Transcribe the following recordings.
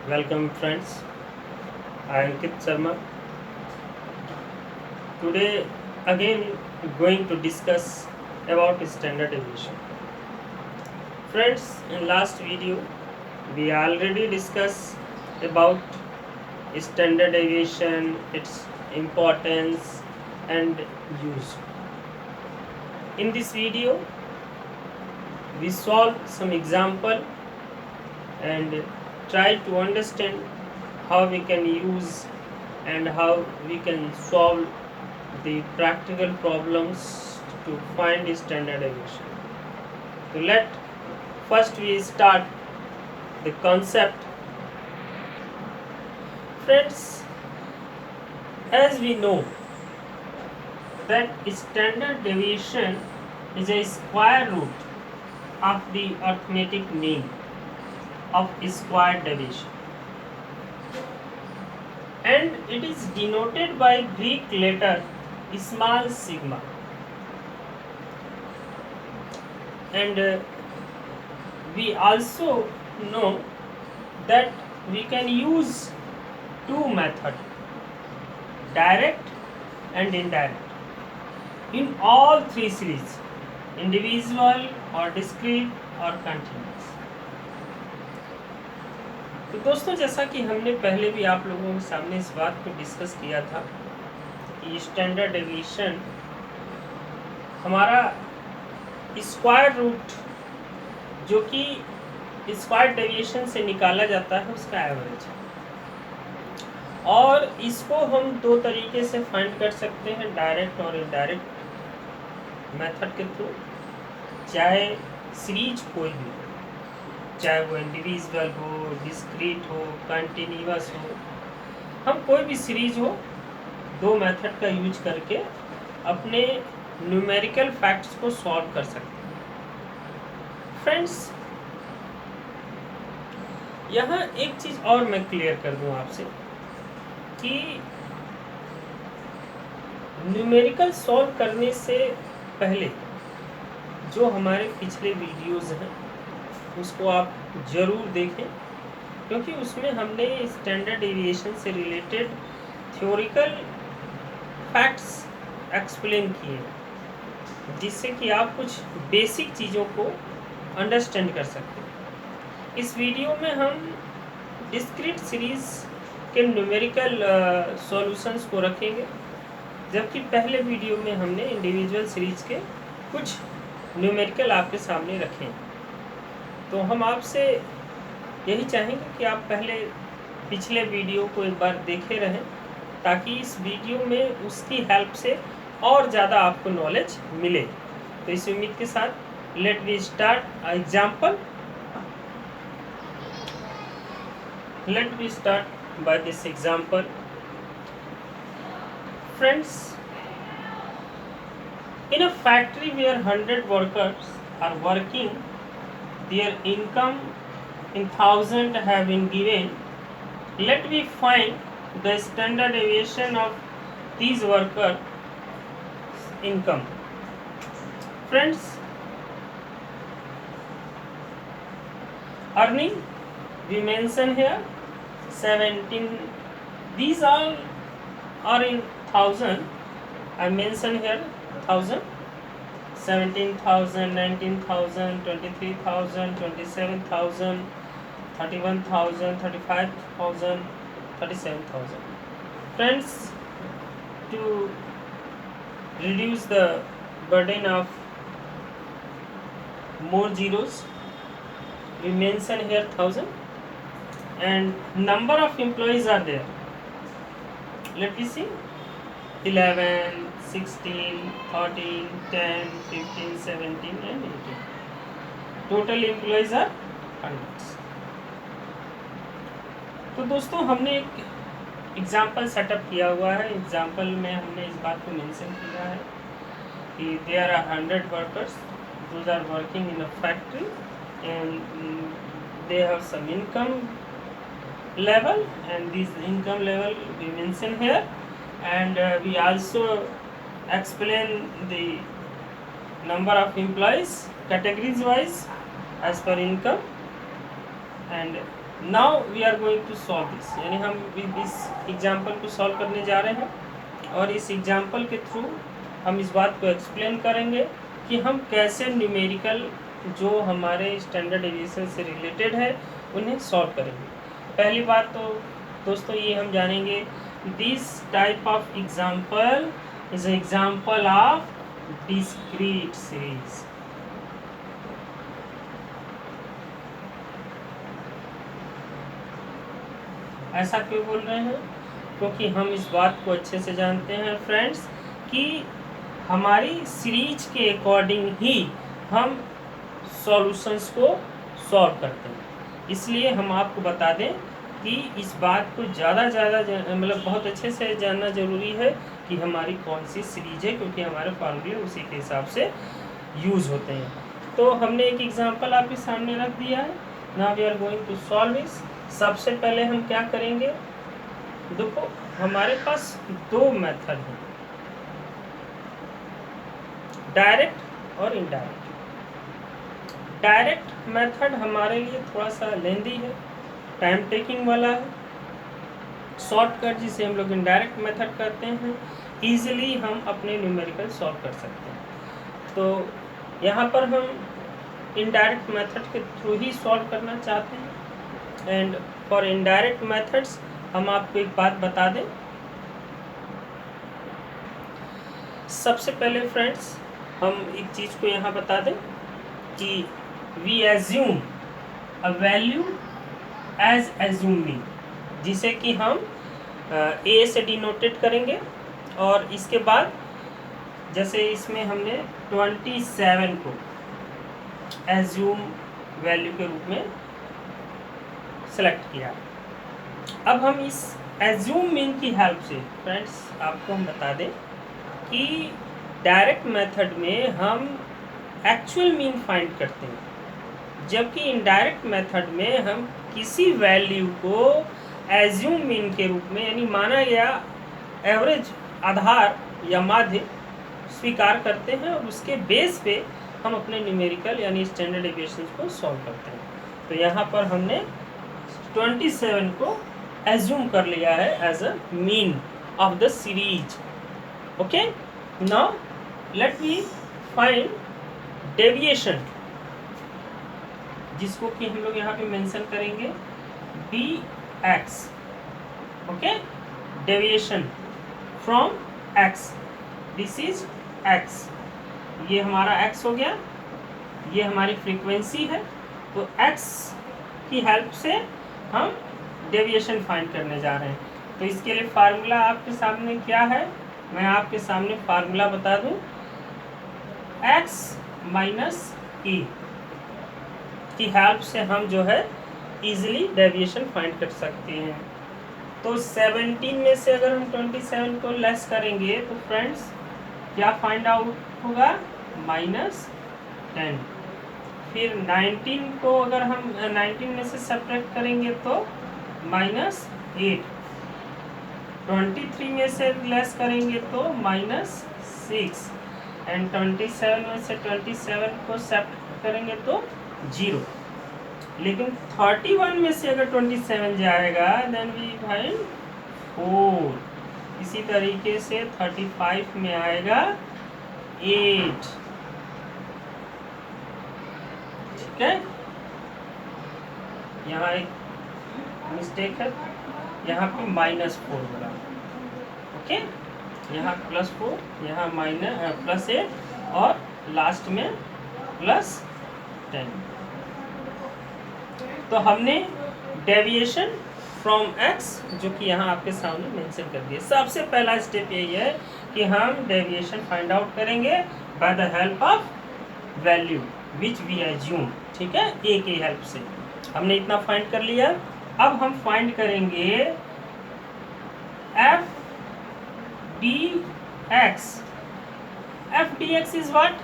Welcome friends, I am Kit Sharma. Today again going to discuss about standard deviation. Friends, in last video we already discussed about standard deviation, its importance and use. In this video we solve some example and try to understand how we can use and how we can solve the practical problems to find standard deviation. So let first we start the concept. Friends, as we know that standard deviation is a square root of the arithmetic mean of square deviation, and it is denoted by Greek letter small sigma, and we also know that we can use two methods, direct and indirect, in all three series, individual or discrete or continuous. तो दोस्तों, जैसा कि हमने पहले भी आप लोगों के सामने इस बात को डिस्कस किया था कि स्टैंडर्ड डेविएशन हमारा स्क्वायर रूट जो कि स्क्वायर डेविएशन से निकाला जाता है उसका एवरेज है, और इसको हम दो तरीके से फाइंड कर सकते हैं, डायरेक्ट और इनडायरेक्ट मेथड के थ्रू। चाहे सीरीज कोई भी हो, चाहे वो इंडिविजुअल हो, डिस्क्रीट हो, कंटिन्यूअस हो, हम कोई भी सीरीज हो, दो मेथड का यूज करके अपने न्यूमेरिकल फैक्ट्स को सॉल्व कर सकते हैं। फ्रेंड्स, यहाँ एक चीज़ और मैं क्लियर कर दूँ आपसे कि न्यूमेरिकल सॉल्व करने से पहले जो हमारे पिछले वीडियोज़ हैं उसको आप ज़रूर देखें, क्योंकि उसमें हमने स्टैंडर्ड डेविएशन से रिलेटेड थ्योरिकल फैक्ट्स एक्सप्लेन किए, जिससे कि आप कुछ बेसिक चीज़ों को अंडरस्टैंड कर सकते हैं। इस वीडियो में हम डिस्क्रीट सीरीज़ के न्यूमेरिकल सॉल्यूशंस को रखेंगे, जबकि पहले वीडियो में हमने इंडिविजुअल सीरीज़ के कुछ न्यूमेरिकल आपके सामने रखे। तो हम आपसे यही चाहेंगे कि आप पहले पिछले वीडियो को एक बार देखे रहें, ताकि इस वीडियो में उसकी हेल्प से और ज़्यादा आपको नॉलेज मिले। तो इस उम्मीद के साथ let we start example. Let we start by this example. Friends, in a factory where 100 workers are working, their income in 1000 have been given. Let me find the standard deviation of these workers' income. Friends, earning we mention here 17. These all are in 1000. I mention here 1000, 17,000, 19,000, 23,000, 27,000, 31,000, 35,000, 37,000. Friends, to reduce the burden of more zeros, we mention here 1000, and number of employees are there. Let me see, 11, 16, 13, 10, 15, 17 and 18. Total employees are hundreds. तो दोस्तों, हमने एक example setup किया हुआ है। Example में हमने इस बात को मेंशन किया है कि there are 100 workers, those are working in a factory and they have some income level, and this income level we mention here, and we also explain the number of employees categories wise as per income, and now we are going to solve this, यानी हम इस example को solve करने जा रहे हैं और इस एग्जाम्पल के थ्रू हम इस बात को एक्सप्लेन करेंगे कि हम कैसे न्यूमेरिकल जो हमारे स्टैंडर्ड डेविएशन से रिलेटेड है उन्हें सॉल्व करेंगे। पहली बात तो दोस्तों ये हम जानेंगे, this type of example is example of discrete series. ऐसा क्यों बोल रहे हैं? क्योंकि हम इस बात को अच्छे से जानते हैं फ्रेंड्स कि हमारी सीरीज के अकॉर्डिंग ही हम सॉल्यूशंस को सॉल्व करते हैं। इसलिए हम आपको बता दें कि इस बात को ज़्यादा मतलब बहुत अच्छे से जानना ज़रूरी है कि हमारी कौन सी सीरीज है, क्योंकि हमारे फार्मूले उसी के हिसाब से यूज़ होते हैं। तो हमने एक एग्जांपल आपके सामने रख दिया है। Now we are going to solve इस। सबसे पहले हम क्या करेंगे, देखो हमारे पास दो मेथड हैं, डायरेक्ट और इनडायरेक्ट। डायरेक्ट मेथड हमारे लिए थोड़ा सा लेंदी है, टाइम टेकिंग वाला है। शॉर्टकट जिसे हम लोग इनडायरेक्ट मेथड करते हैं, ईजिली हम अपने न्यूमेरिकल सॉल्व कर सकते हैं। तो यहाँ पर हम इनडायरेक्ट मेथड के थ्रू ही सॉल्व करना चाहते हैं। एंड फॉर इनडायरेक्ट मेथड्स हम आपको एक बात बता दें। सबसे पहले फ्रेंड्स हम एक चीज़ को यहाँ बता दें कि we assume a value as assuming, जिसे कि हम ए से डिनोटेड करेंगे। और इसके बाद जैसे इसमें हमने 27 को एज्यूम वैल्यू के रूप में सेलेक्ट किया। अब हम इस एज्यूम मीन की हेल्प से फ्रेंड्स आपको हम बता दें कि डायरेक्ट मेथड में हम एक्चुअल मीन फाइंड करते हैं, जबकि इनडायरेक्ट मेथड में हम किसी वैल्यू को एज्यूम मीन के रूप में, यानी माना गया एवरेज आधार या माध्य स्वीकार करते हैं और उसके बेस पे हम अपने न्यूमेरिकल यानी स्टैंडर्ड डेविएशन को सॉल्व करते हैं। तो यहाँ पर हमने 27 को एज्यूम कर लिया है as a mean of the series. Okay, now let me find deviation, जिसको कि हम लोग यहाँ पे मेंशन करेंगे dx। Okay, deviation from x, this is x, ये हमारा x हो गया, ये हमारी फ्रीक्वेंसी है। तो x की हेल्प से हम डेविएशन फाइंड करने जा रहे हैं। तो इसके लिए फार्मूला आपके सामने क्या है, मैं आपके सामने फार्मूला बता दूं, x माइनस e की हेल्प से हम जो है इजीली डेविएशन फाइंड कर सकते हैं। तो 17 में से अगर हम 27 को लेस करेंगे तो फ्रेंड्स क्या फाइंड आउट होगा, -10। फिर 19 को अगर हम 19 में से सब्ट्रैक्ट करेंगे तो -8। 23 में से लेस करेंगे तो -6 एंड 27 में से 27 को सब्ट्रैक्ट करेंगे तो 0। लेकिन 31 में से अगर 27 जाएगा देन वी फाइंड 4। इसी तरीके से 35 में आएगा 8। ठीक है, यहाँ एक मिस्टेक है, यहाँ पे -4 बना। ओके, यहाँ +4, यहाँ +8 और लास्ट में +10। तो हमने डेविएशन फ्रॉम x, जो कि यहाँ आपके सामने मेंशन कर दिया। सबसे पहला स्टेप यही है कि हम डेविएशन फाइंड आउट करेंगे by the help of value which we assume. ठीक है, a की हेल्प से हमने इतना फाइंड कर लिया। अब हम फाइंड करेंगे f dx। f dx is what?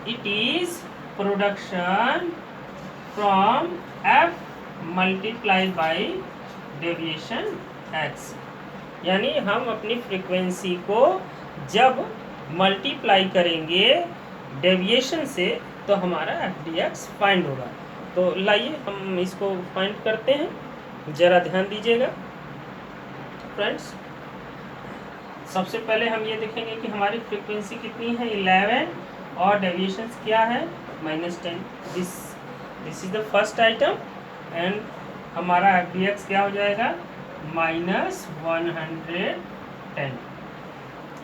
It is production from f multiply by deviation x। यानी हम अपनी फ्रीक्वेंसी को जब मल्टीप्लाई करेंगे डेविएशन से तो हमारा f dx फाइंड होगा। तो लाइए हम इसको फाइंड करते हैं, ज़रा ध्यान दीजिएगा फ्रेंड्स। सबसे पहले हम ये देखेंगे कि हमारी फ्रीक्वेंसी कितनी है 11 और डेविएशंस क्या है -10। This is the first item and हमारा FDX क्या हो जाएगा -110।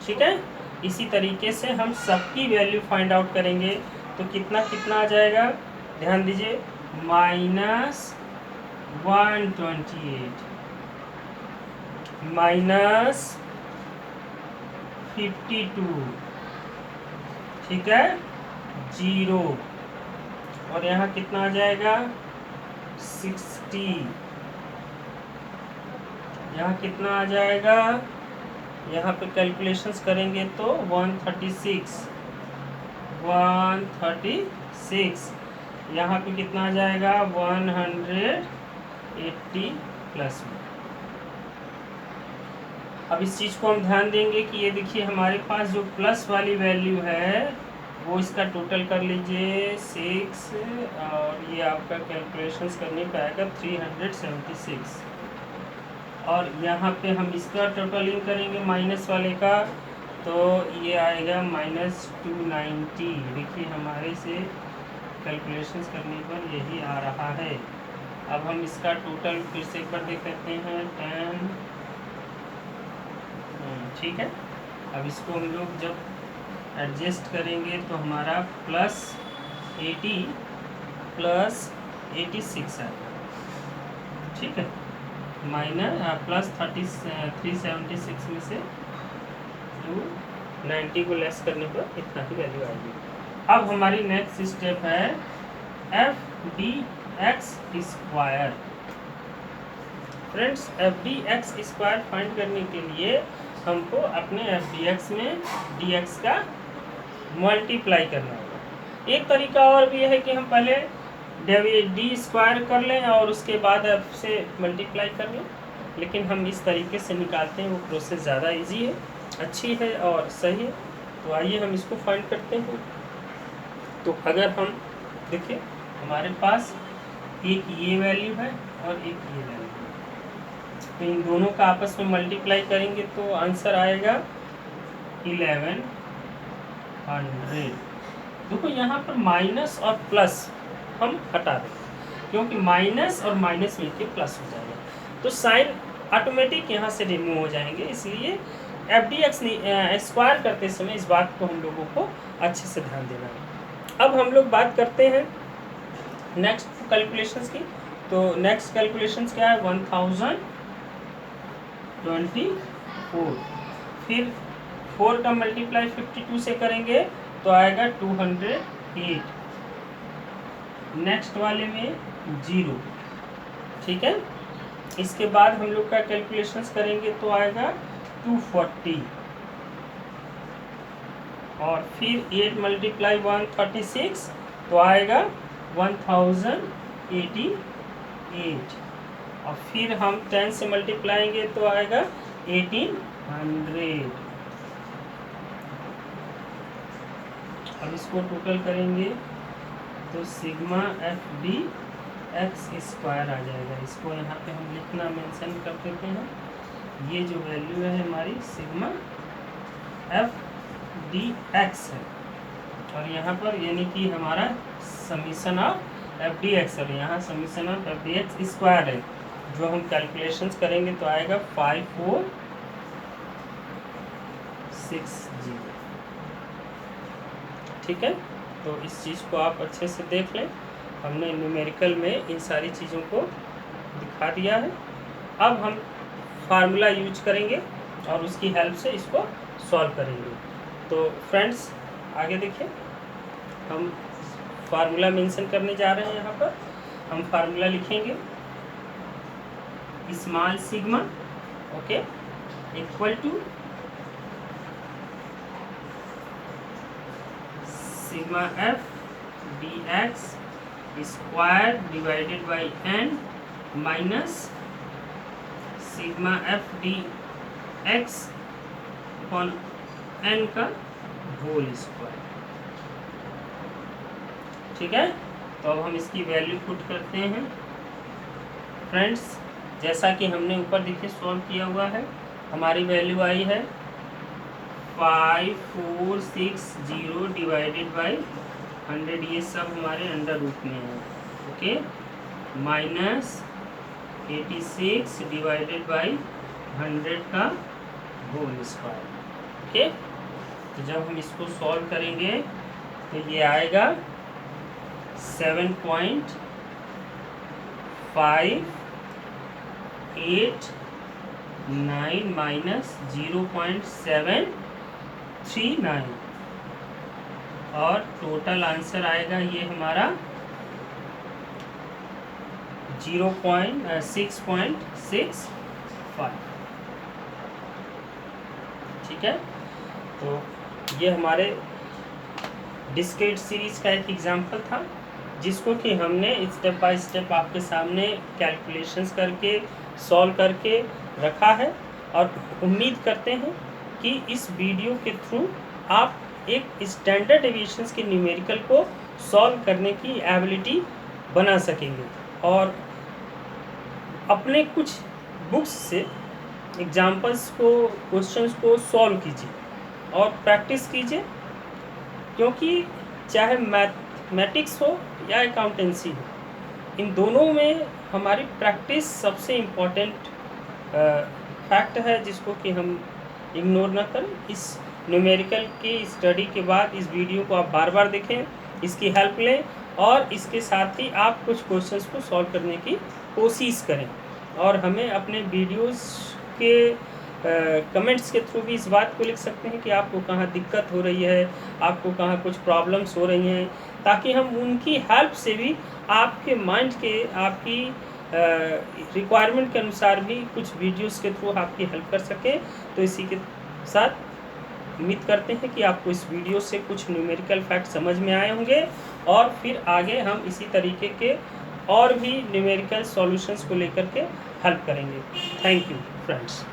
ठीक है। इसी तरीके से हम सबकी वैल्यू फाइंड आउट करेंगे तो कितना कितना आ जाएगा, ध्यान दीजिए -128 -52, ठीक है 0, और यहाँ कितना आ जाएगा 60, यहाँ कितना आ जाएगा, यहाँ पे कैलकुलेशंस करेंगे तो 136, यहाँ पे कितना आ जाएगा 180 प्लस में। अब इस चीज़ को हम ध्यान देंगे कि ये देखिए हमारे पास जो प्लस वाली वैल्यू है वो इसका टोटल कर लीजिए 6, और ये आपका कैलकुलेशंस करने पे आएगा 376, और यहाँ पे हम इसका टोटलिंग करेंगे माइनस वाले का तो ये आएगा -290। देखिए हमारे से कैलकुलेशंस करने पर यही आ रहा है। अब हम इसका टोटल फिर से एक बार देख लेते हैं 10, ठीक है। अब इसको हम लोग जब एडजस्ट करेंगे तो हमारा +80 +86 है, ठीक है, +376 में से 290 को लेस करने पर इतना ही वैल्यू आएगी। अब हमारी नेक्स्ट स्टेप है FDX square. Friends FDX square find करने के लिए हमको अपने FDX में DX का मल्टीप्लाई करना होगा। एक तरीका और भी है कि हम पहले D स्क्वायर कर लें और उसके बाद F से मल्टीप्लाई कर लें, लेकिन हम इस तरीके से निकालते हैं, वो प्रोसेस ज़्यादा इजी है, अच्छी है और सही है। तो आइए हम इसको फाइंड करते हैं। तो अगर हम देखिए हमारे पास एक ये वैल्यू है और एक ये वैल्यू है, तो इन दोनों का आपस में मल्टीप्लाई करेंगे तो आंसर आएगा 1100। देखो यहाँ पर माइनस और प्लस हम हटा दें, क्योंकि माइनस और माइनस मिलके प्लस हो जाएगा, तो साइन ऑटोमेटिक यहाँ से रिमूव हो जाएंगे। इसलिए FDX स्क्वायर करते समय इस बात को हम लोगों को अच्छे से ध्यान देना है। अब हम लोग बात करते हैं नेक्स्ट कैलकुलेशंस की। तो नेक्स्ट कैलकुलेशंस क्या है 1024, फिर 4 का मल्टीप्लाई 52 से करेंगे तो आएगा 208, नेक्स्ट वाले में 0, ठीक है। इसके बाद हम लोग का कैलकुलेशंस करेंगे तो आएगा 240, और फिर 8 मल्टीप्लाई 136 तो आएगा 1088, और फिर हम 10 से मल्टीप्लाएंगे तो आएगा 1800। अब इसको टोटल करेंगे तो सिग्मा FDX स्क्वायर आ जाएगा। इसको यहाँ पे हम लिखना मेंशन कर देते हैं, ये जो वैल्यू है हमारी सिग्मा FDX है, और यहाँ पर यानी कि हमारा समीशन ऑफ FDX, और यहाँ समीशन ऑफ FDX स्क्वायर है। जो हम कैलकुलेशंस करेंगे तो आएगा 5460, ठीक है। तो इस चीज़ को आप अच्छे से देख लें, हमने न्यूमेरिकल में इन सारी चीज़ों को दिखा दिया है। अब हम फार्मूला यूज करेंगे और उसकी हेल्प से इसको सॉल्व करेंगे। तो फ्रेंड्स आगे देखिए, हम फार्मूला मेंशन करने जा रहे हैं। यहाँ पर हम फार्मूला लिखेंगे small sigma, okay, equal to sigma FDX square divided by n minus sigma FDX upon n का होल स्क्वायर, ठीक है। तो अब हम इसकी वैल्यू पुट करते हैं फ्रेंड्स। जैसा कि हमने ऊपर देखिए सॉल्व किया हुआ है, हमारी वैल्यू आई है 5460 डिवाइडेड बाई 100, ये सब हमारे अंडर रूट में है। ओके, माइनस 86 डिवाइडेड बाई 100 का होल स्क्वायर। ओके, तो जब हम इसको सॉल्व करेंगे तो ये आएगा 7.589 माइनस 0.739 और टोटल आंसर आएगा ये हमारा 6.65। ठीक है, तो ये हमारे डिस्क्रीट सीरीज़ का एक एग्जांपल था, जिसको कि हमने स्टेप बाय स्टेप आपके सामने कैलकुलेशंस करके सॉल्व करके रखा है। और उम्मीद करते हैं कि इस वीडियो के थ्रू आप एक स्टैंडर्ड डेविएशंस के न्यूमेरिकल को सॉल्व करने की एबिलिटी बना सकेंगे और अपने कुछ बुक्स से एग्जाम्पल्स को, क्वेश्चंस को सॉल्व कीजिए और प्रैक्टिस कीजिए, क्योंकि चाहे मैथमेटिक्स हो या अकाउंटेंसी हो, इन दोनों में हमारी प्रैक्टिस सबसे इम्पोर्टेंट फैक्ट है, जिसको कि हम इग्नोर ना करें। इस न्यूमेरिकल की स्टडी के बाद इस वीडियो को आप बार बार देखें, इसकी हेल्प लें और इसके साथ ही आप कुछ क्वेश्चंस को सॉल्व करने की कोशिश करें और हमें अपने वीडियोस के कमेंट्स के थ्रू भी इस बात को लिख सकते हैं कि आपको कहाँ दिक्कत हो रही है, आपको कहाँ कुछ प्रॉब्लम्स हो रही हैं, ताकि हम उनकी हेल्प से भी आपके माइंड के, आपकी रिक्वायरमेंट के अनुसार भी कुछ वीडियोस के थ्रू आपकी हेल्प कर सकें। तो इसी के साथ उम्मीद करते हैं कि आपको इस वीडियो से कुछ न्यूमेरिकल फैक्ट समझ में आए होंगे और फिर आगे हम इसी तरीके के और भी न्यूमेरिकल सॉल्यूशंस को लेकर के हेल्प करेंगे। Thank you friends.